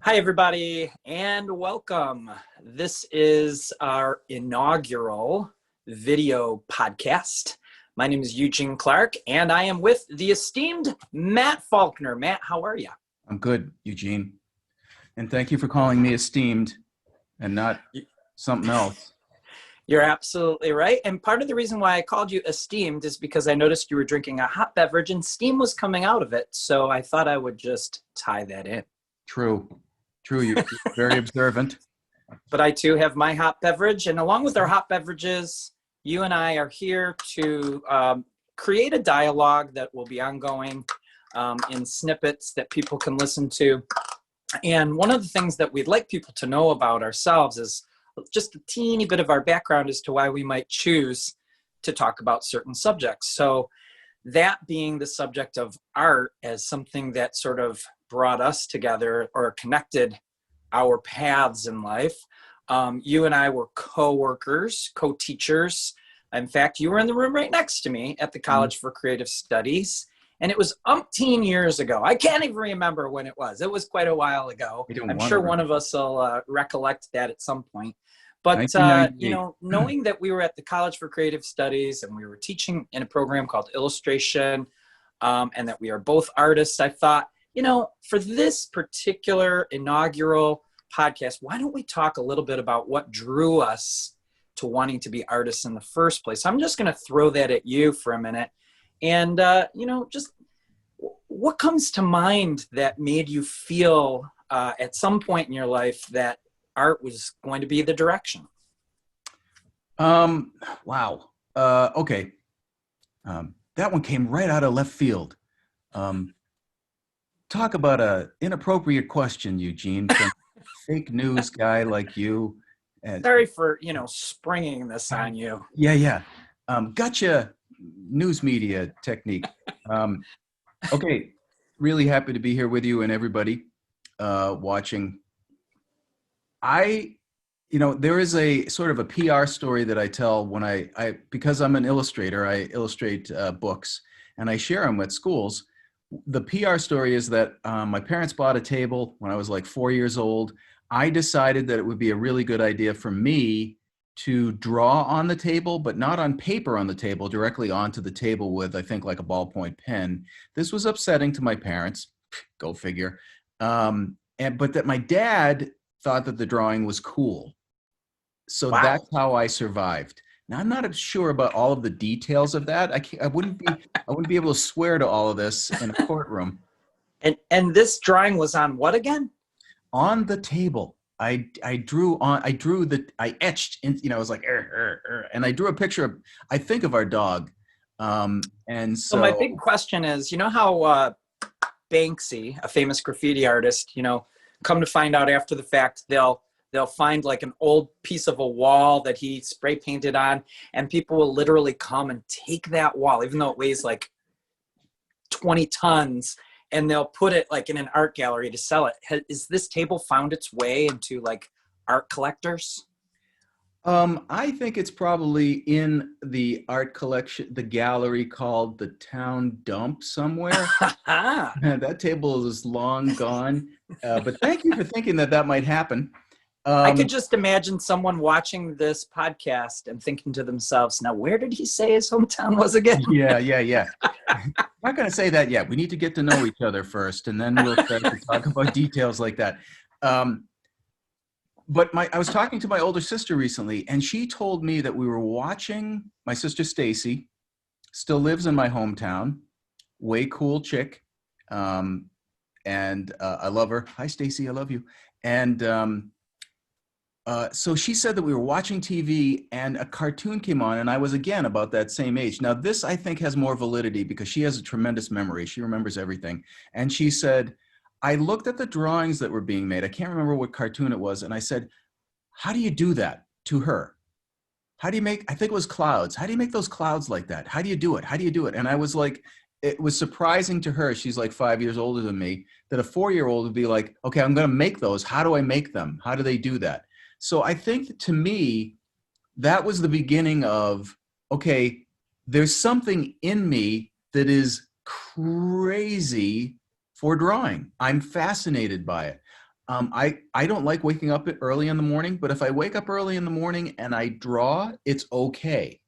Hi, everybody, and welcome. This is our inaugural video podcast. My name is Eugene Clark, and I am with the esteemed Matt Faulkner. Matt, how are you? I'm good, Eugene. And thank you for calling me esteemed and not something else. You're absolutely right. And part of the reason why I called you esteemed is because I noticed you were drinking a hot beverage and steam was coming out of it. So I thought I would just tie that in. True. You're very observant. But I too have my hot beverage. And along with our hot beverages, you and I are here to create a dialogue that will be ongoing in snippets that people can listen to. And one of the things that we'd like people to know about ourselves is just a teeny bit of our background as to why we might choose to talk about certain subjects. So that being the subject of art as something that sort of brought us together or connected our paths in life. You and I were co-workers, co-teachers. In fact, you were in the room right next to me at the College for Creative Studies. And it was umpteen years ago. I can't even remember when it was. It was quite a while ago. I'm sure one of us will recollect that at some point. But, knowing that we were at the College for Creative Studies and we were teaching in a program called Illustration and that we are both artists, I thought, for this particular inaugural podcast, why don't we talk a little bit about what drew us to wanting to be artists in the first place? I'm just going to throw that at you for a minute. And, just what comes to mind that made you feel at some point in your life that art was going to be the direction? Wow. Okay. That one came right out of left field. Talk about an inappropriate question, Eugene, from a fake news guy like you. Sorry for, springing this on you. Yeah. Gotcha. News media technique. Okay, really happy to be here with you and everybody watching. There is a sort of a PR story that I tell when I because I'm an illustrator, I illustrate books and I share them with schools. The PR story is that my parents bought a table when I was like 4 years old. I decided that it would be a really good idea for me to draw on the table, but not on paper on the table, directly onto the table with, I think, like a ballpoint pen. This was upsetting to my parents, go figure. But that my dad thought that the drawing was cool. So Wow. That's how I survived. Now, I'm not sure about all of the details of that. I wouldn't be able to swear to all of this in a courtroom. And this drawing was on what again? On the table. I etched in, I was like, and I drew a picture of, I think, of our dog. And so my big question is, how Banksy, a famous graffiti artist, come to find out after the fact, they'll find like an old piece of a wall that he spray painted on, and people will literally come and take that wall, even though it weighs like 20 tons, and they'll put it like in an art gallery to sell it. Is this table found its way into like art collectors? I think it's probably in the art collection, the gallery called the Town Dump somewhere. That table is long gone. But thank you for thinking that might happen. I could just imagine someone watching this podcast and thinking to themselves, now, where did he say his hometown was again? Yeah. I'm not going to say that yet. We need to get to know each other first, and then we'll start to talk about details like that. But I was talking to my older sister recently, and she told me that we were watching, my sister Stacy still lives in my hometown, way cool chick, and I love her. Hi, Stacy, I love you. And so she said that we were watching TV and a cartoon came on, and I was again about that same age. Now this, I think, has more validity because she has a tremendous memory. She remembers everything. And she said, I looked at the drawings that were being made. I can't remember what cartoon it was. And I said, how do you do that? To her. How do you make, I think it was clouds. How do you make those clouds like that? How do you do it? How do you do it? And I was like, it was surprising to her. She's like 5 years older than me, that a 4-year-old would be like, okay, I'm going to make those. How do I make them? How do they do that? So I think to me, that was the beginning of, okay, there's something in me that is crazy for drawing. I'm fascinated by it. I don't like waking up early in the morning, but if I wake up early in the morning and I draw, it's okay.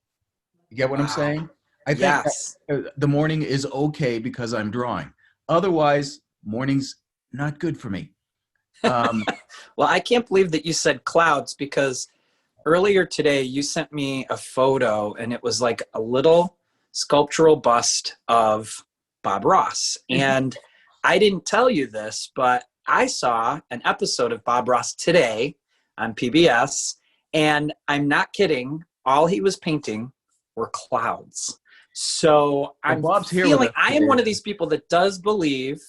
You get what I'm Wow. saying? I think Yes. the morning is okay because I'm drawing. Otherwise, morning's not good for me. Um, Well, I can't believe that you said clouds, because earlier today you sent me a photo and it was like a little sculptural bust of Bob Ross. And I didn't tell you this, but I saw an episode of Bob Ross today on PBS, and I'm not kidding. All he was painting were clouds. So well, I'm Bob's here with feeling us I am today. one of these people that does believe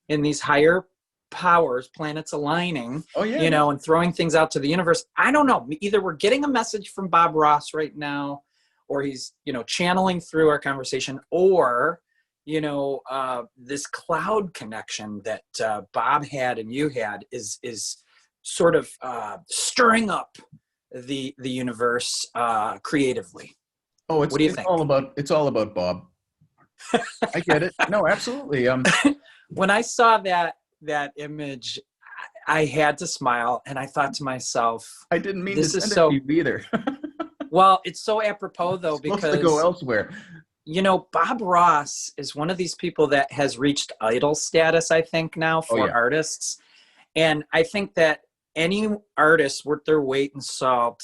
in these higher powers, planets aligning, Oh yeah, you know, and throwing things out to the universe. I don't know. Either we're getting a message from Bob Ross right now, or he's, you know, channeling through our conversation, or, you know, this cloud connection that Bob had and you had is sort of stirring up the universe creatively. Oh, What do you it's think? all about Bob. I get it. No, absolutely. When I saw that image, I had to smile, and I thought to myself, I didn't mean to this is send it to so you either. well, it's so apropos It's though, supposed to go because, elsewhere. you know, Bob Ross is one of these people that has reached idol status, I think, now Oh for yeah. artists. And I think that any artist worth their weight in salt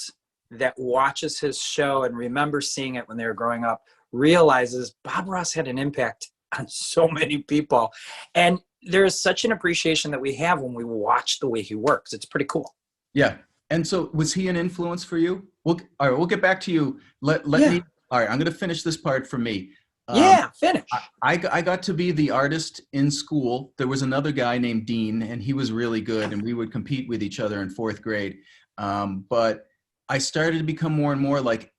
that watches his show and remembers seeing it when they were growing up realizes Bob Ross had an impact on so many people. And there is such an appreciation that we have when we watch the way he works. It's pretty cool. Yeah. And so was he an influence for you? All right, we'll get back to you. Let Yeah. me, all right, I'm going to finish this part for me. Yeah. Finish. I got to be the artist in school. There was another guy named Dean, and he was really good, and we would compete with each other in fourth grade. But I started to become more and more like,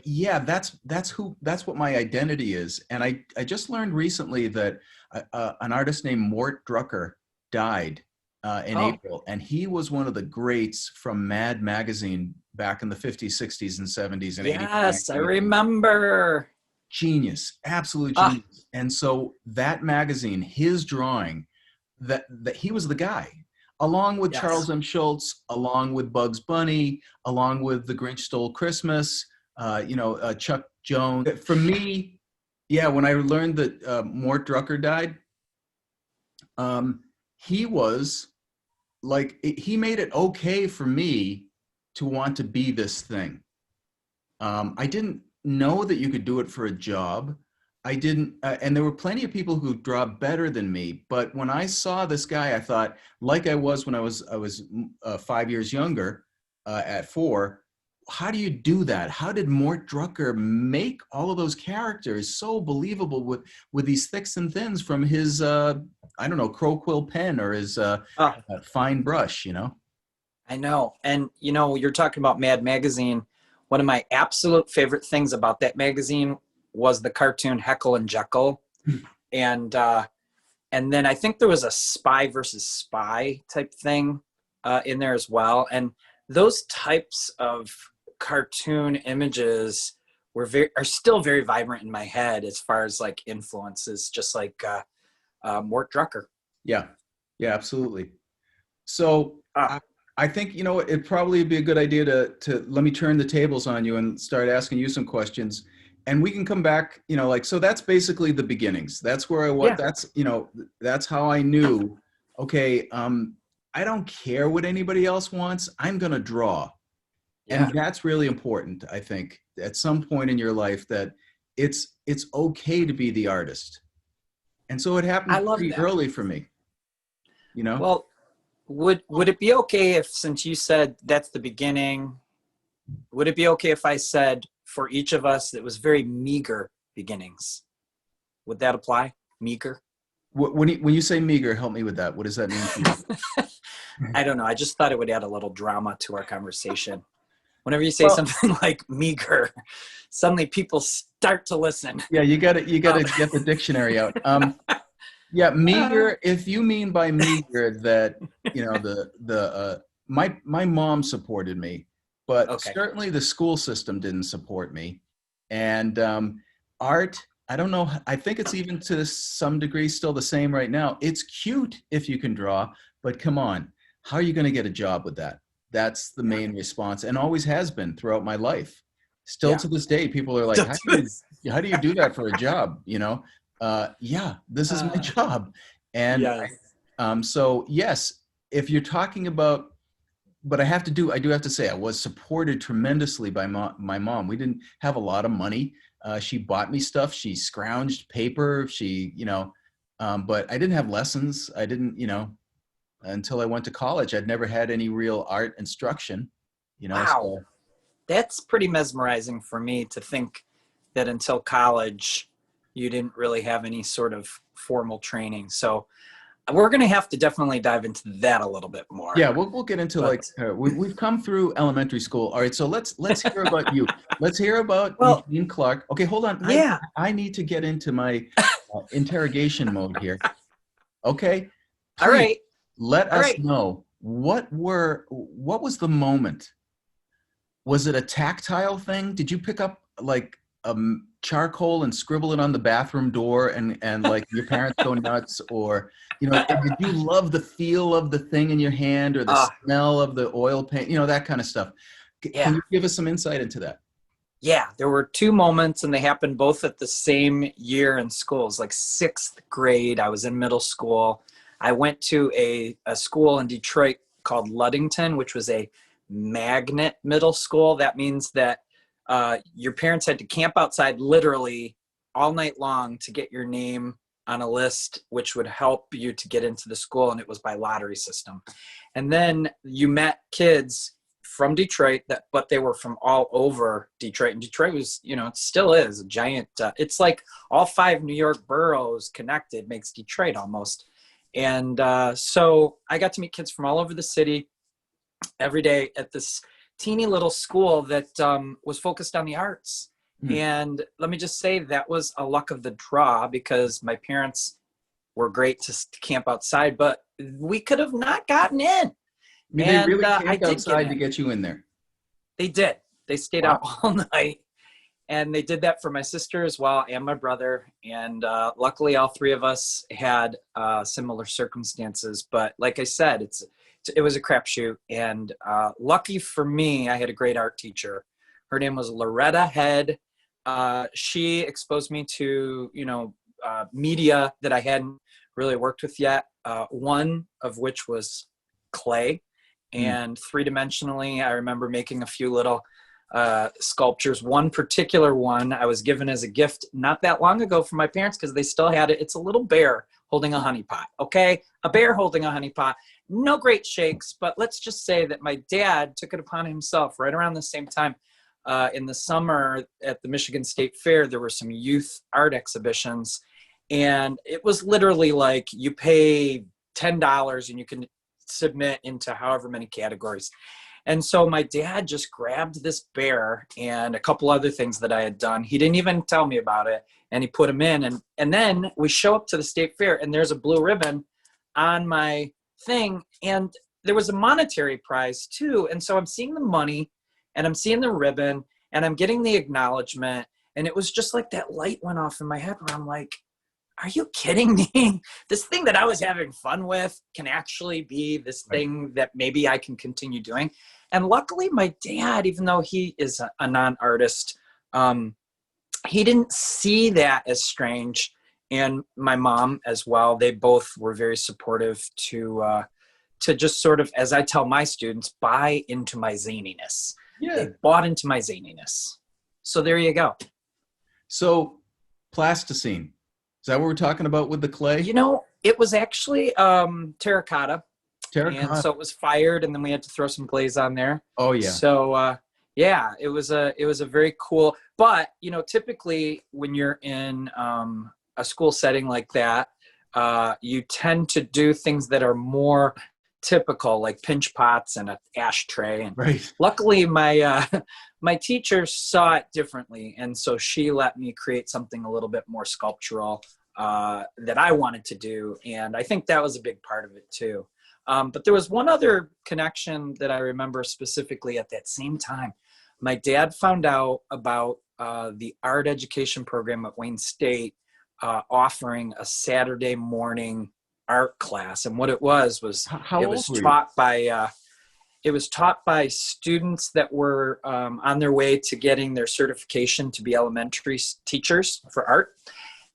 yeah, that's what my identity is. And I just learned recently that an artist named Mort Drucker died in Oh, April, and he was one of the greats from Mad Magazine back in the 50s, 60s, and 70s and 80s. yes. I remember. Genius, absolute Ah, genius. And so that magazine, his drawing, that he was the guy, along with yes. Charles M. Schultz, along with Bugs Bunny, along with The Grinch Stole Christmas, Chuck Jones. For me, yeah, when I learned that Mort Drucker died, he was like, he made it okay for me to want to be this thing. I didn't know that you could do it for a job. I didn't, and there were plenty of people who draw better than me. But when I saw this guy, I thought, like I was when I was 5 years younger, at 4. How do you do that? How did Mort Drucker make all of those characters so believable with these thicks and thins from his I don't know, crow quill pen or his Oh, fine brush? I know. And, you know, you're talking about Mad Magazine. One of my absolute favorite things about that magazine was the cartoon Heckle and Jekyll. And, and then I think there was a spy versus spy type thing in there as well. And those types of cartoon images are still very vibrant in my head as far as like influences, just like Mort Drucker. Yeah, yeah, absolutely. So Ah, I think, it'd probably be a good idea to let me turn the tables on you and start asking you some questions. And we can come back, so that's basically the beginnings. That's where yeah, that's how I knew, okay, I don't care what anybody else wants. I'm going to draw. yeah. And that's really important, I think, at some point in your life that it's okay to be the artist. And so it I happened love pretty that. early for me. Well, would it be okay if, since you said that's the beginning, would it be okay if I said for each of us it was very meager beginnings? Would that apply? Meager? When you say meager, help me with that. What does that mean to you? I don't know. I just thought it would add a little drama to our conversation. Whenever you say Well, something like meager, suddenly people start to listen. yeah, you gotta Um, get the dictionary out. Yeah, uh, meager. If you mean by meager that my mom supported me, but okay. certainly the school system didn't support me, and art. I don't know. I think it's even to some degree still the same right now. It's cute if you can draw, but come on, how are you going to get a job with that? That's the main response, and always has been throughout my life. Still Yeah. to this day, people are like, how do you do that for a job? You know, yeah, this is my job. And Yes. so yes, if you're talking about, but I do have to say, I was supported tremendously by my mom. We didn't have a lot of money. She bought me stuff. She scrounged paper. She, but I didn't have lessons. I didn't, until I went to college. I'd never had any real art instruction, Wow. so. That's pretty mesmerizing for me to think that until college, you didn't really have any sort of formal training. So we're going to have to definitely dive into that a little bit more. Yeah, we'll get into But we've come through elementary school. All right, so let's hear about you. Let's hear about well, Eugene Clark. Okay, hold on. yeah. I need to get into my interrogation mode here. Okay, All please right. let All us right. know what was the moment? Was it a tactile thing? Did you pick up like charcoal and scribble it on the bathroom door and like your parents go nuts? Or, did you love the feel of the thing in your hand or the Uh, smell of the oil paint, that kind of stuff? Can yeah. you give us some insight into that? Yeah. There were two moments and they happened both at the same year in schools, like sixth grade. I was in middle school. I went to a school in Detroit called Ludington, which was a magnet middle school. That means that your parents had to camp outside literally all night long to get your name on a list, which would help you to get into the school. And it was by lottery system. And then you met kids from Detroit, but they were from all over Detroit. And Detroit was, it still is a giant. It's like all 5 New York boroughs connected makes Detroit almost. And so I got to meet kids from all over the city every day at this teeny little school that was focused on the arts. Hmm. And let me just say that was a luck of the draw because my parents were great to camp outside, but we could have not gotten in. I mean, they And really I camped did get outside to in. get you in there. They did. They stayed Wow. out all night. And they did that for my sister as well and my brother. And luckily, all 3 of us had similar circumstances. But like I said, it was a crapshoot. And lucky for me, I had a great art teacher. Her name was Loretta Head. She exposed me to, media that I hadn't really worked with yet. One of which was clay. Hmm. And 3-dimensionally, I remember making a few little sculptures. One particular one I was given as a gift not that long ago from my parents because they still had it. It's a little bear holding a honey pot. Okay, a bear holding a honey pot. No great shakes, but let's just say that my dad took it upon himself right around the same time. In the summer at the Michigan State Fair, there were some youth art exhibitions, and it was literally like you pay $10 and you can submit into however many categories. And so my dad just grabbed this bear and a couple other things that I had done. He didn't even tell me about it. And he put them in. And then we show up to the state fair and there's a blue ribbon on my thing. And there was a monetary prize too. And so I'm seeing the money and I'm seeing the ribbon and I'm getting the acknowledgement. And it was just like that light went off in my head where I'm like, are you kidding me? This thing that I was having fun with can actually be this thing that maybe I can continue doing. And luckily my dad, even though he is a non-artist, he didn't see that as strange. And my mom as well, they both were very supportive to just sort of, as I tell my students, buy into my zaniness. Yeah. They bought into my zaniness. So there you go. So plasticine. Is that what we're talking about with the clay? It was actually terracotta. Terracotta. And so it was fired, and then we had to throw some glaze on there. Oh yeah. So yeah, it was a very cool. But typically when you're in a school setting like that, you tend to do things that are more typical, like pinch pots and an ashtray. And right. Luckily, my my teacher saw it differently, and so she let me create something a little bit more sculptural that I wanted to do, and I think that was a big part of it too. But there was one other connection that I remember specifically at that same time. My dad found out about the art education program at Wayne State offering a Saturday morning art class. And what it was How it old was were you? taught by it was taught by students that were on their way to getting their certification to be elementary teachers for art.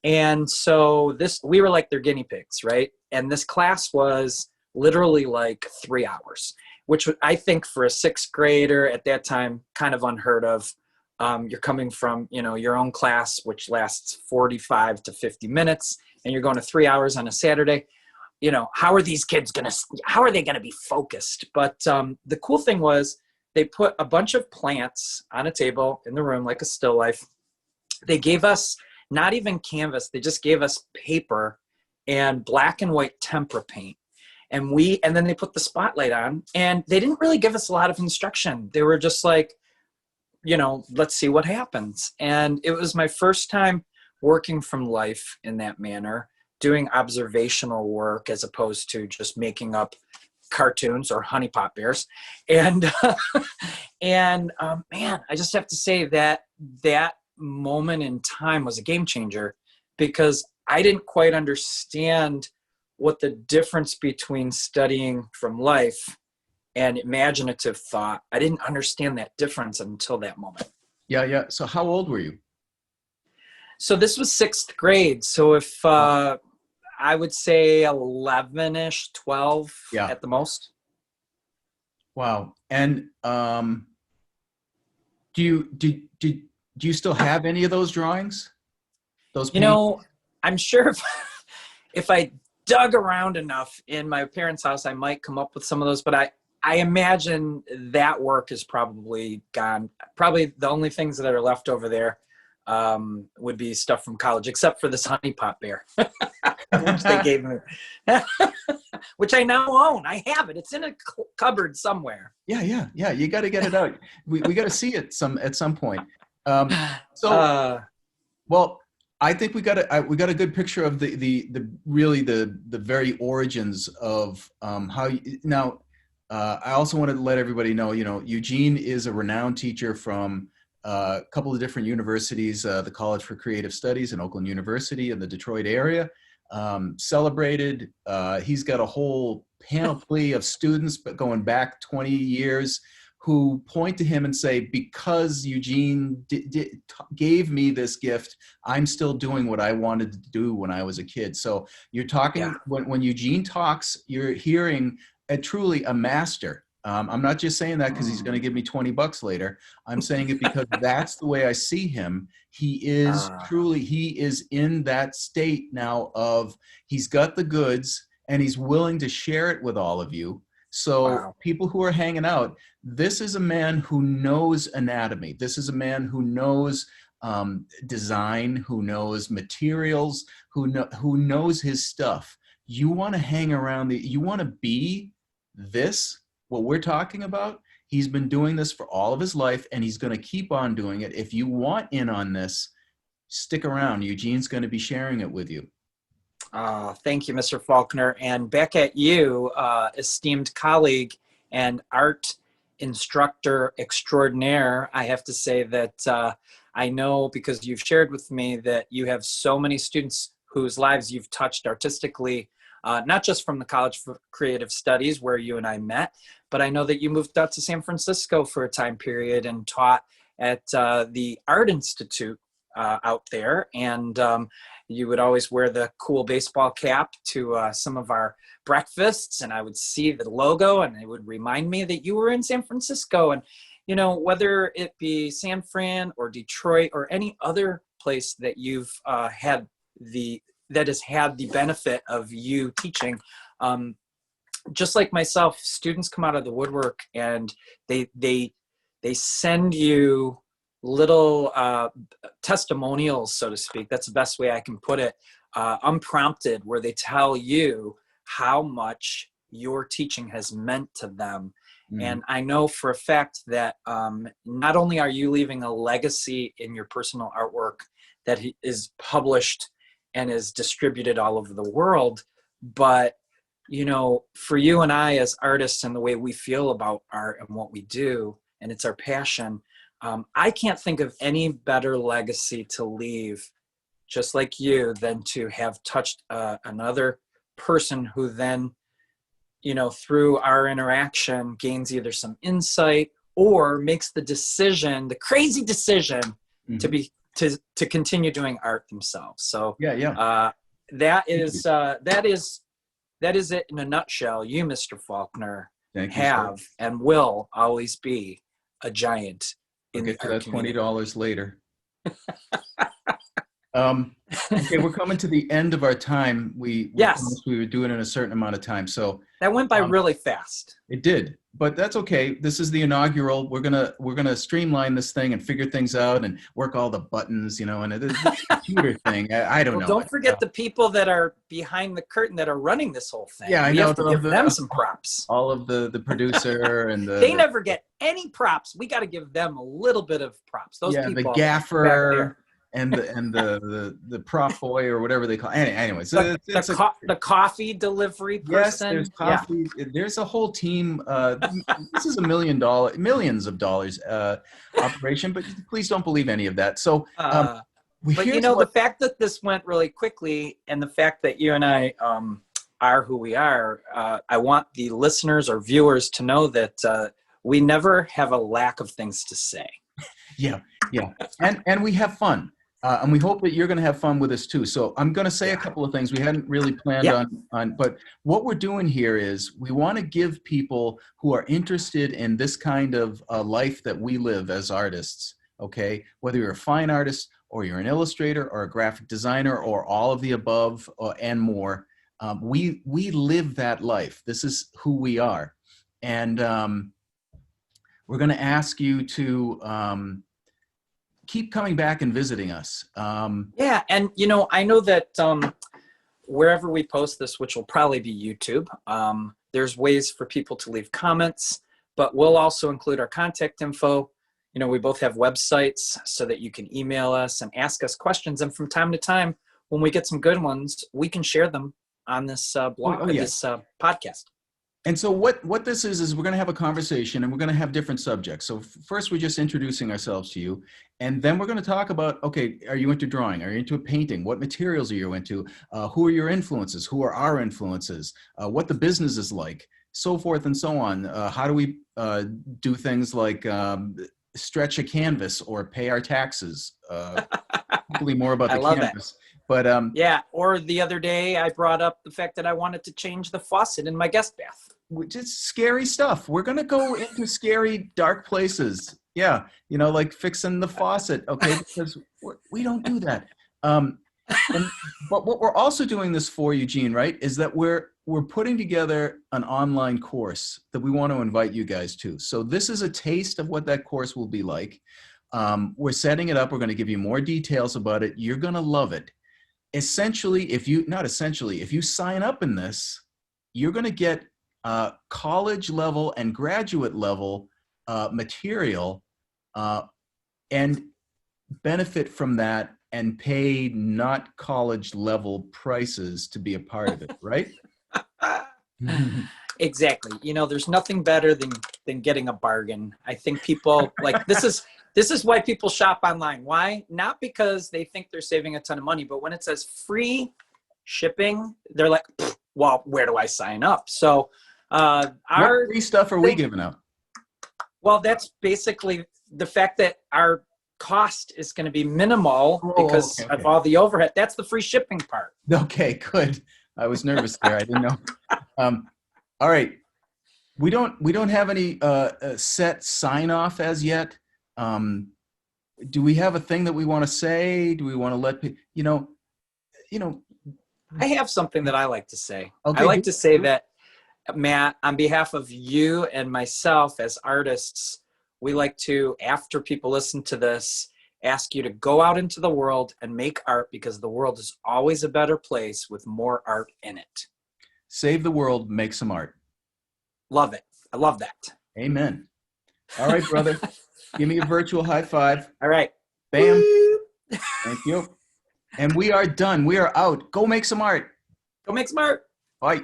And so we were like their guinea pigs, right? And this class was literally like 3 hours, which I think for a sixth grader at that time, kind of unheard of. You're coming from, your own class, which lasts 45 to 50 minutes, and you're going to 3 hours on a Saturday. How are these kids how are they going to be focused? But the cool thing was they put a bunch of plants on a table in the room, like a still life. They gave us not even canvas. They just gave us paper and black and white tempera paint. And then they put the spotlight on, and they didn't really give us a lot of instruction. They were just like, let's see what happens. And it was my first time working from life in that manner, doing observational work as opposed to just making up cartoons or honey pot bears. And, man, I just have to say that moment in time was a game changer, because I didn't quite understand what the difference between studying from life and imaginative thought. I didn't understand that difference until that moment. Yeah. So how old were you? So this was sixth grade. So if I would say 11-ish, 12 Yeah. at the most. Wow. And do you still have any of those drawings? Those paintings? I'm sure if I dug around enough in my parents' house, I might come up with some of those, but I imagine that work is probably gone. Probably the only things that are left over there would be stuff from college, except for this honey pot bear, which they gave me, which I now own. I have it. It's in a cupboard somewhere. Yeah. You got to get it out. We got to see it at some point. Well, I think we got a good picture of the very origins of how now. I also want to let everybody know, Eugene is a renowned teacher from a couple of different universities, the College for Creative Studies and Oakland University in the Detroit area. Celebrated. He's got a whole panoply of students, but going back 20 years, who point to him and say, because Eugene gave me this gift, I'm still doing what I wanted to do when I was a kid. So you're talking, when Eugene talks, you're hearing truly a master. I'm not just saying that because he's going to give me $20 later. I'm saying it because that's the way I see him. He is he is in that state now of, he's got the goods and he's willing to share it with all of you. So people who are hanging out, this is a man who knows anatomy. This is a man who knows design, who knows materials, who knows his stuff. You want to hang around you want to be this, what we're talking about. He's been doing this for all of his life, and he's going to keep on doing it. If you want in on this, stick around. Eugene's going to be sharing it with you. Thank you, Mr. Faulkner. And back at you, esteemed colleague and art instructor extraordinaire. I have to say that I know, because you've shared with me, that you have so many students whose lives you've touched artistically, not just from the College for Creative Studies where you and I met, but I know that you moved out to San Francisco for a time period and taught at the Art Institute out there. And you would always wear the cool baseball cap to some of our breakfasts, and I would see the logo and it would remind me that you were in San Francisco. And, whether it be San Fran or Detroit or any other place that you've that has had the benefit of you teaching, just like myself, students come out of the woodwork and they send you little testimonials, so to speak. That's the best way I can put it, unprompted, where they tell you how much your teaching has meant to them. Mm-hmm. And I know for a fact that not only are you leaving a legacy in your personal artwork that is published and is distributed all over the world, but for you and I as artists and the way we feel about art and what we do, and it's our passion, I can't think of any better legacy to leave, just like you, than to have touched another person who then, through our interaction gains either some insight or makes the decision, the crazy decision to continue doing art themselves. So that is it in a nutshell. You, Mr. Faulkner, have and will always be a giant in the art community. $20 later. Okay, we're coming to the end of our time. We promised we would do it in a certain amount of time. So that went by really fast. It did, but that's okay. This is the inaugural. We're gonna streamline this thing and figure things out and work all the buttons, and it's a computer thing. I don't know. Don't forget the people that are behind the curtain that are running this whole thing. Yeah, I know. Have to give them some props. All of the producer and they never get any props. We got to give them a little bit of props. Those people, the gaffer. And the prop boy or whatever they call it. Anyways, the coffee delivery person. Yes, there's coffee. Yeah. There's a whole team. This is millions of dollars operation, but please don't believe any of that. So, but the fact that this went really quickly and the fact that you and I are who we are, I want the listeners or viewers to know that we never have a lack of things to say. Yeah, and we have fun. And we hope that you're going to have fun with us too. So I'm going to say a couple of things we hadn't really planned on, but what we're doing here is we want to give people who are interested in this kind of life that we live as artists, okay? Whether you're a fine artist or you're an illustrator or a graphic designer or all of the above and more, we live that life. This is who we are. And we're going to ask you to keep coming back and visiting us. And I know that wherever we post this, which will probably be YouTube, there's ways for people to leave comments, but we'll also include our contact info. We both have websites so that you can email us and ask us questions. And from time to time, when we get some good ones, we can share them on this blog, this podcast. And so what this is we're going to have a conversation and we're going to have different subjects. So first we're just introducing ourselves to you. And then we're going to talk about, okay, are you into drawing? Are you into painting? What materials are you into? Who are your influences? Who are our influences? What the business is like, so forth and so on. How do we do things like stretch a canvas or pay our taxes? Hopefully more about the canvas. But or the other day I brought up the fact that I wanted to change the faucet in my guest bath. Which is scary stuff. We're going to go into scary, dark places. Yeah. Like fixing the faucet. Okay. Because we don't do that. But what we're also doing this for, Eugene, right, is that we're putting together an online course that we want to invite you guys to. So this is a taste of what that course will be like. We're setting it up. We're going to give you more details about it. You're going to love it. Essentially, if you sign up in this, you're going to get college level and graduate level material and benefit from that and pay not college level prices to be a part of it, right? Exactly. There's nothing better than getting a bargain. I think people like this is why people shop online. Why? Not because they think they're saving a ton of money, but when it says free shipping, they're like, well, where do I sign up? So what free stuff are we giving out? Well, that's basically the fact that our cost is going to be minimal because of all the overhead. That's the free shipping part. Okay, good. I was nervous there. I didn't know. All right. We don't have any set sign off as yet. Do we have a thing that we want to say? Do we want to let people, I have something that I like to say. Okay, I like to say that, Matt, on behalf of you and myself as artists, we like to, after people listen to this, ask you to go out into the world and make art because the world is always a better place with more art in it. Save the world, make some art. Love it. I love that. Amen. All right, brother. Give me a virtual high five. All right. Bam. Woo! Thank you. And we are done. We are out. Go make some art. Go make some art. Bye.